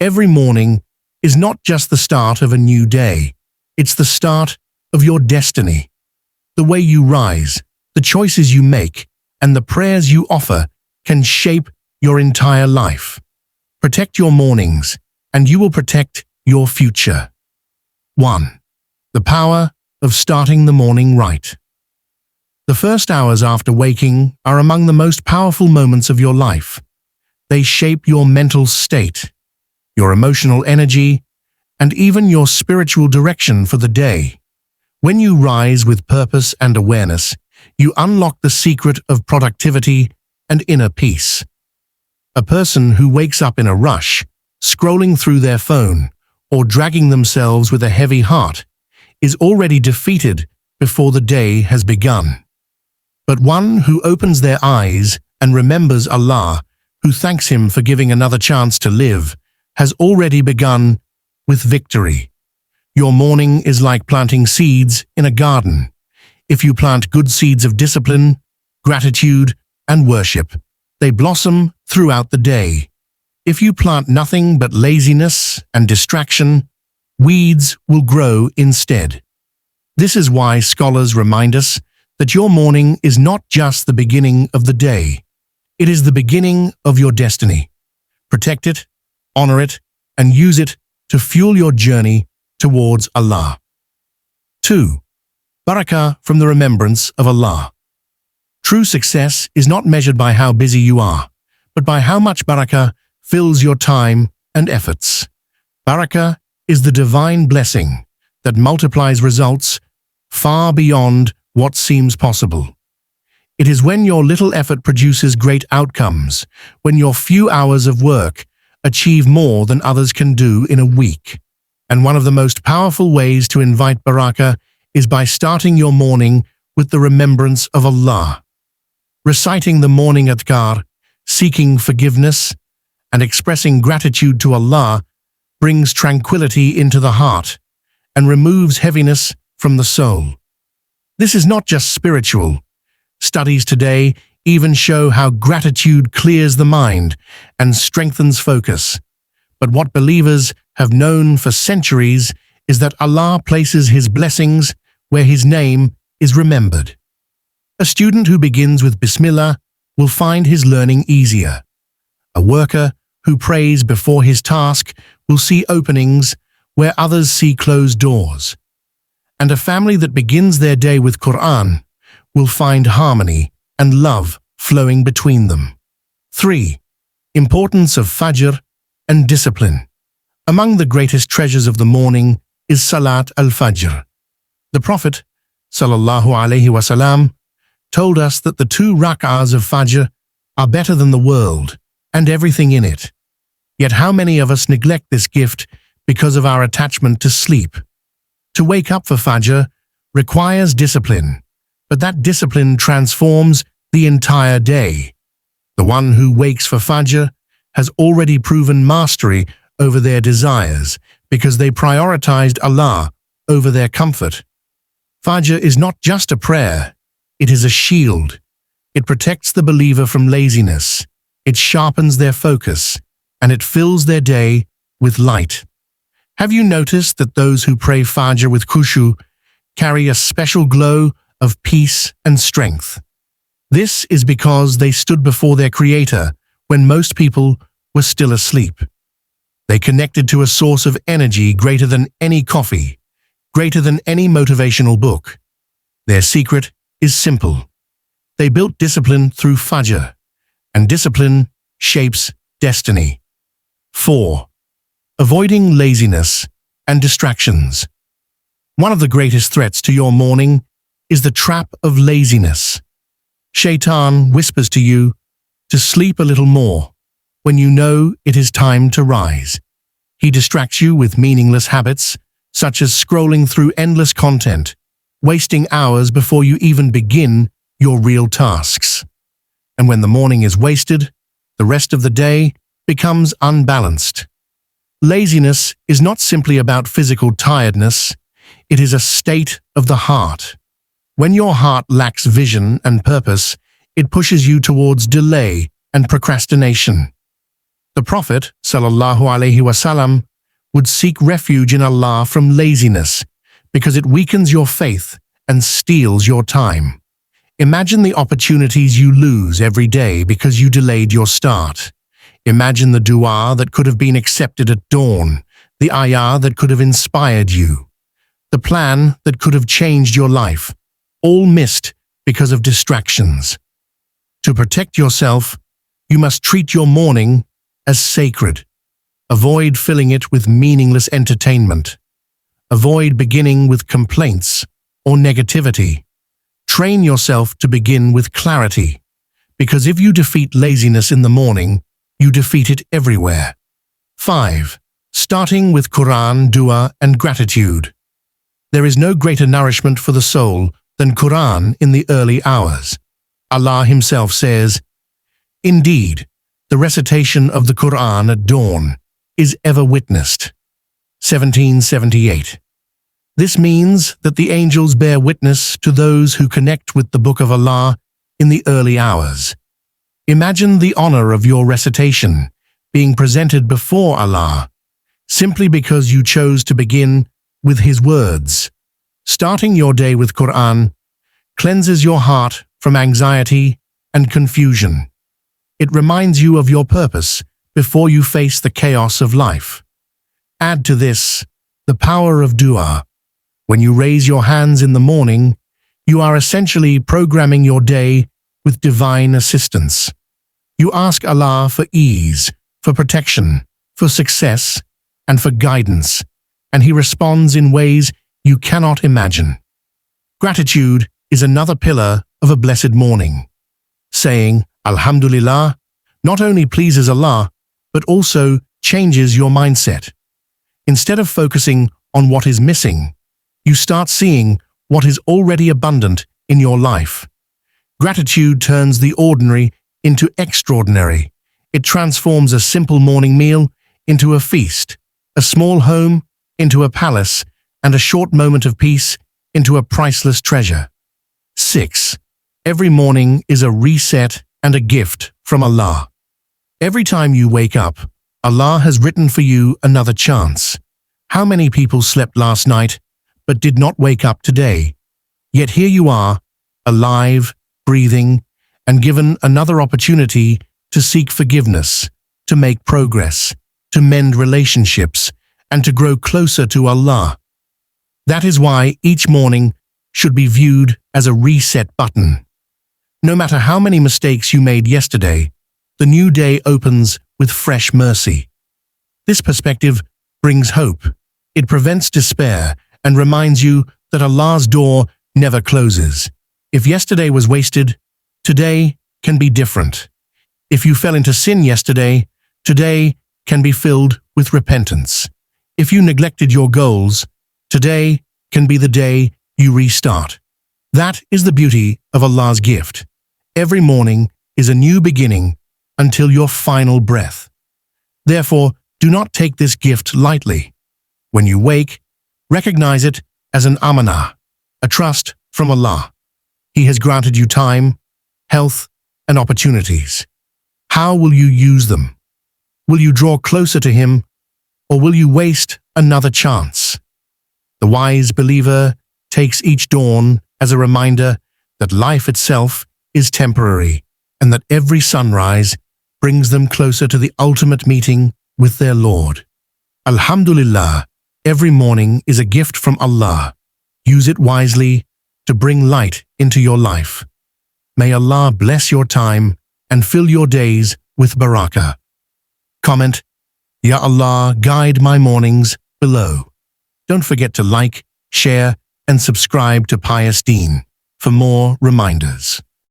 Every morning is not just the start of a new day, it's the start of your destiny. The way you rise, the choices you make, and the prayers you offer can shape your entire life. Protect your mornings, and you will protect your future. 1. The power of starting the morning right. The first hours after waking are among the most powerful moments of your life. They shape your mental state, your emotional energy, and even your spiritual direction for the day. When you rise with purpose and awareness, you unlock the secret of productivity and inner peace. A person who wakes up in a rush, scrolling through their phone, or dragging themselves with a heavy heart, is already defeated before the day has begun. But one who opens their eyes and remembers Allah, who thanks Him for giving another chance to live, has already begun with victory. Your morning is like planting seeds in a garden. If you plant good seeds of discipline, gratitude, and worship, they blossom throughout the day. If you plant nothing but laziness and distraction, weeds will grow instead. This is why scholars remind us that your morning is not just the beginning of the day. It is the beginning of your destiny. Protect it, honor it, and use it to fuel your journey towards Allah. 2. Barakah from the remembrance of Allah. True success is not measured by how busy you are, but by how much barakah fills your time and efforts. Barakah is the divine blessing that multiplies results far beyond what seems possible. It is when your little effort produces great outcomes, when your few hours of work achieve more than others can do in a week. And one of the most powerful ways to invite barakah is by starting your morning with the remembrance of Allah. Reciting the morning adhkar, seeking forgiveness, and expressing gratitude to Allah brings tranquility into the heart and removes heaviness from the soul. This is not just spiritual. Studies today even show how gratitude clears the mind and strengthens focus. But what believers have known for centuries is that Allah places His blessings where His name is remembered. A student who begins with Bismillah will find his learning easier. A worker who prays before his task will see openings where others see closed doors. And a family that begins their day with Qur'an will find harmony and love flowing between them. 3. Importance of Fajr and discipline. Among the greatest treasures of the morning is Salat al-Fajr. The Prophet, sallallahu alaihi wasallam, told us that the 2 rak'ahs of Fajr are better than the world and everything in it. Yet how many of us neglect this gift because of our attachment to sleep? To wake up for Fajr requires discipline, but that discipline transforms the entire day. The one who wakes for Fajr has already proven mastery over their desires because they prioritized Allah over their comfort. Fajr is not just a prayer, it is a shield. It protects the believer from laziness, it sharpens their focus, and it fills their day with light. Have you noticed that those who pray Fajr with khushu carry a special glow of peace and strength? This is because they stood before their Creator when most people were still asleep. They connected to a source of energy greater than any coffee, greater than any motivational book. Their secret is simple. They built discipline through Fajr, and discipline shapes destiny. 4. Avoiding laziness and distractions. One of the greatest threats to your morning is the trap of laziness. Shaitan whispers to you to sleep a little more when you know it is time to rise. He distracts you with meaningless habits, such as scrolling through endless content, wasting hours before you even begin your real tasks. And when the morning is wasted, the rest of the day becomes unbalanced. Laziness is not simply about physical tiredness, it is a state of the heart. When your heart lacks vision and purpose, it pushes you towards delay and procrastination. The Prophet, sallallahu alaihi wasallam, would seek refuge in Allah from laziness because it weakens your faith and steals your time. Imagine the opportunities you lose every day because you delayed your start. Imagine the dua that could have been accepted at dawn, the ayah that could have inspired you, the plan that could have changed your life, all missed because of distractions. To protect yourself, you must treat your morning as sacred. Avoid filling it with meaningless entertainment. Avoid beginning with complaints or negativity. Train yourself to begin with clarity, because if you defeat laziness in the morning, you defeat it everywhere. 5. Starting with Qur'an, dua, and gratitude. There is no greater nourishment for the soul than Qur'an in the early hours. Allah Himself says, "Indeed, the recitation of the Qur'an at dawn is ever witnessed." 1778. This means that the angels bear witness to those who connect with the Book of Allah in the early hours. Imagine the honor of your recitation being presented before Allah, simply because you chose to begin with His words. Starting your day with Qur'an cleanses your heart from anxiety and confusion. It reminds you of your purpose before you face the chaos of life. Add to this the power of dua. When you raise your hands in the morning, you are essentially programming your day with divine assistance. You ask Allah for ease, for protection, for success, and for guidance, and He responds in ways you cannot imagine. Gratitude is another pillar of a blessed morning. Saying Alhamdulillah not only pleases Allah, but also changes your mindset. Instead of focusing on what is missing, you start seeing what is already abundant in your life. Gratitude turns the ordinary into extraordinary. It transforms a simple morning meal into a feast, a small home into a palace, and a short moment of peace into a priceless treasure. 6. Every morning is a reset and a gift from Allah. Every time you wake up, Allah has written for you another chance. How many people slept last night but did not wake up today? Yet here you are, alive, breathing, and given another opportunity to seek forgiveness, to make progress, to mend relationships, and to grow closer to Allah. That is why each morning should be viewed as a reset button. No matter how many mistakes you made yesterday, the new day opens with fresh mercy. This perspective brings hope. It prevents despair and reminds you that Allah's door never closes. If yesterday was wasted, today can be different. If you fell into sin yesterday, today can be filled with repentance. If you neglected your goals, today can be the day you restart. That is the beauty of Allah's gift. Every morning is a new beginning until your final breath. Therefore, do not take this gift lightly. When you wake, recognize it as an amanah, a trust from Allah. He has granted you time, health, and opportunities. How will you use them? Will you draw closer to Him, or will you waste another chance? The wise believer takes each dawn as a reminder that life itself is temporary and that every sunrise brings them closer to the ultimate meeting with their Lord. Alhamdulillah, every morning is a gift from Allah. Use it wisely to bring light into your life. May Allah bless your time and fill your days with barakah. Comment, Ya Allah, guide my mornings below. Don't forget to like, share, and subscribe to Pious Deen for more reminders.